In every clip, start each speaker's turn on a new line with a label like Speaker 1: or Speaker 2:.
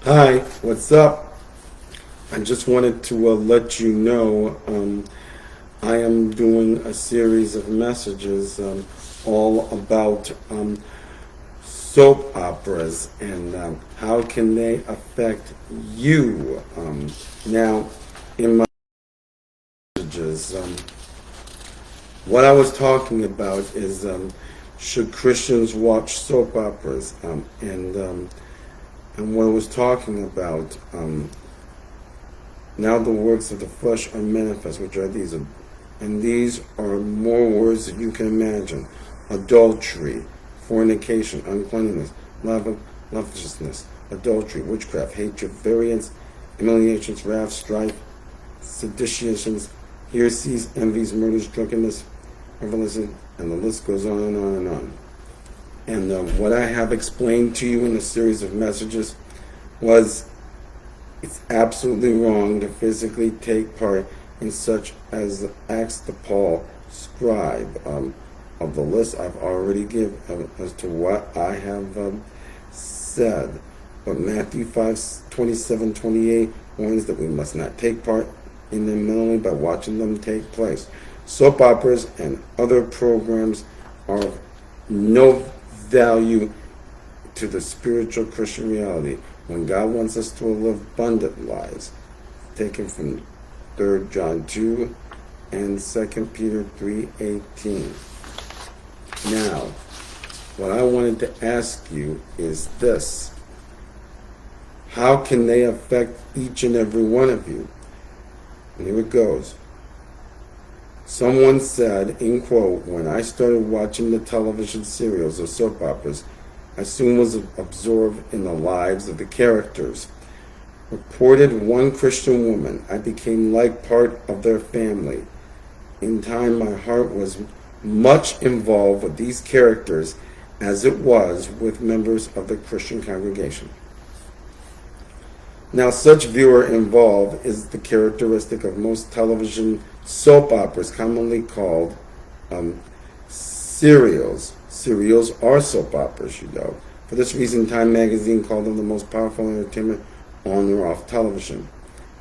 Speaker 1: Hi, what's up? I just wanted to let you know I am doing a series of messages all about soap operas and how can they affect you. Now, in my messages, what I was talking about is should Christians watch soap operas? And what I was talking about, now the works of the flesh are manifest, which are these. And these are more words that you can imagine. Adultery, fornication, uncleanness, lasciviousness, adultery, witchcraft, hatred, variance, humiliations, wrath, strife, seditiations, heresies, envies, murders, drunkenness, revelation, and the list goes on and on and on. And what I have explained to you in a series of messages was it's absolutely wrong to physically take part in such as the Acts of Paul scribe of the list I've already given as to what I have said. But Matthew 5:27-28 warns that we must not take part in them mentally by watching them take place. Soap operas and other programs are of no value to the spiritual Christian reality when God wants us to live abundant lives, taken from 3 John 2 and 2 Peter 3:18. Now, what I wanted to ask you is this: how can they affect each and every one of you? And here it goes. Someone said, in quote, when I started watching the television serials or soap operas, I soon was absorbed in the lives of the characters. Reported one Christian woman, I became like part of their family. In time, my heart was much involved with these characters as it was with members of the Christian congregation. Now, such viewer involved is the characteristic of most television soap operas, commonly called serials. Serials are soap operas, you know. For this reason, Time magazine called them the most powerful entertainment on or off television,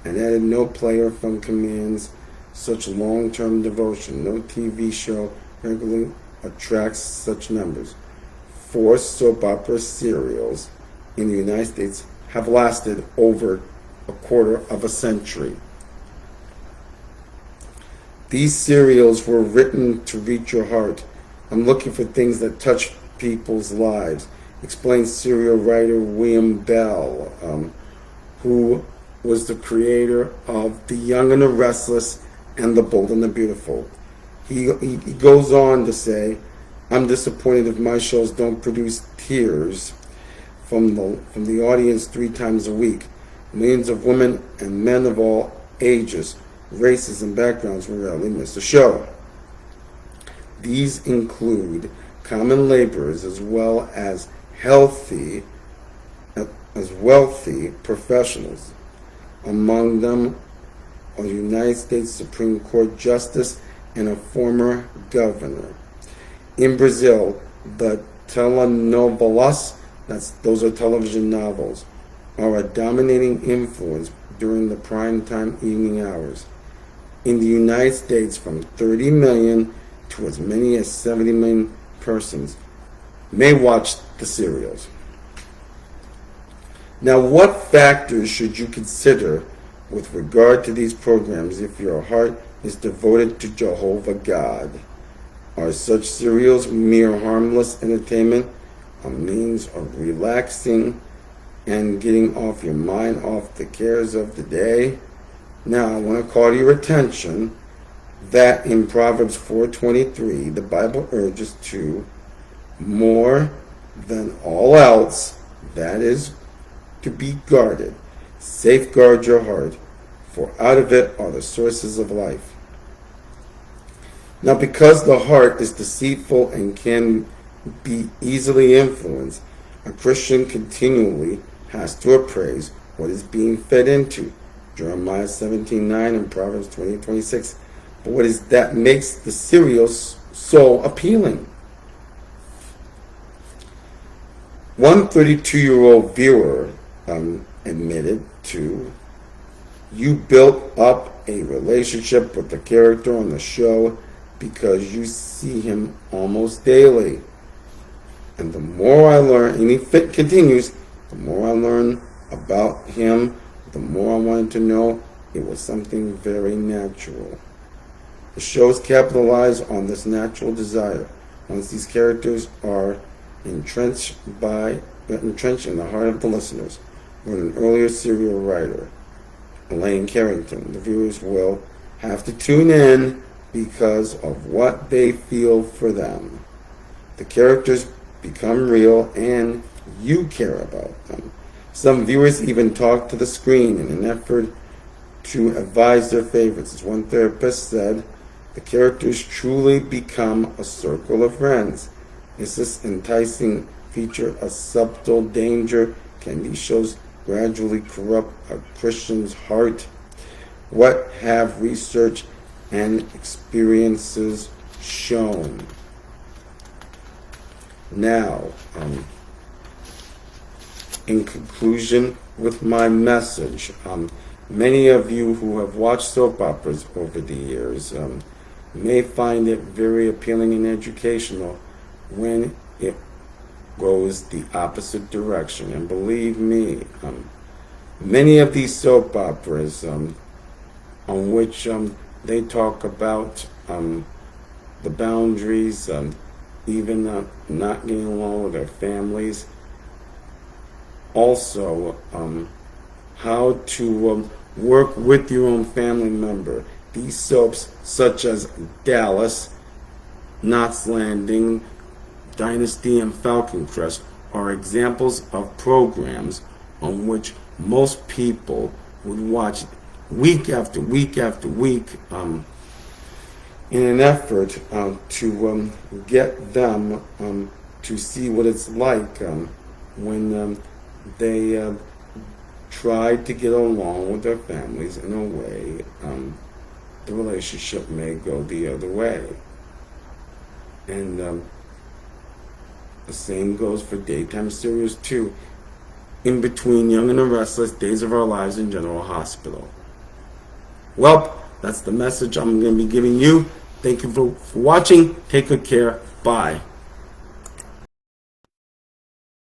Speaker 1: and added no player from commands such long-term devotion. No TV show regularly attracts such numbers. 4 soap opera serials in the United States have lasted over a quarter of a century. These serials were written to reach your heart. I'm looking for things that touch people's lives, explains serial writer William Bell, who was the creator of The Young and the Restless and The Bold and the Beautiful. He goes on to say, I'm disappointed if my shows don't produce tears from the audience 3 times a week. Millions of women and men of all ages, races, and backgrounds rarely miss a show. These include common laborers as well as wealthy professionals. Among them, a United States Supreme Court justice and a former governor. In Brazil, the telenovelas, those are television novels, are a dominating influence during the primetime evening hours. In the United States, from 30 million to as many as 70 million persons may watch the serials. Now, what factors should you consider with regard to these programs if your heart is devoted to Jehovah God? Are such serials mere harmless entertainment, a means of relaxing and getting off your mind off the cares of the day? Now, I want to call to your attention that in Proverbs 4:23, the Bible urges to, more than all else, that is, to be guarded. Safeguard your heart, for out of it are the sources of life. Now, because the heart is deceitful and can be easily influenced, a Christian continually has to appraise what is being fed into. Jeremiah 17:9 and Proverbs 20:26. But what is that makes the serials so appealing? One 32-year-old viewer admitted to. You built up a relationship with the character on the show because you see him almost daily. And the more I learn, and he continues, the more I learn about him, the more I wanted to know it was something very natural. The shows capitalize on this natural desire. Once these characters are entrenched in the heart of the listeners, with an earlier serial writer, Elaine Carrington, the viewers will have to tune in because of what they feel for them. The characters become real and you care about them. Some viewers even talk to the screen in an effort to advise their favorites. As one therapist said, the characters truly become a circle of friends. Is this enticing feature a subtle danger? Can these shows gradually corrupt a Christian's heart? What have research and experiences shown? Now, in conclusion with my message, many of you who have watched soap operas over the years may find it very appealing and educational when it goes the opposite direction. And believe me, many of these soap operas on which they talk about the boundaries, even not getting along with their families, also how to work with your own family member. These soaps such as Dallas, Knots Landing, Dynasty, and Falcon Crest are examples of programs on which most people would watch week after week after week in an effort to get them to see what it's like when they tried to get along with their families in a way the relationship may go the other way. And the same goes for daytime serials too. In between Young and the Restless, Days of Our Lives, and General Hospital. Well, that's the message I'm going to be giving you. Thank you for watching. Take good care. Bye.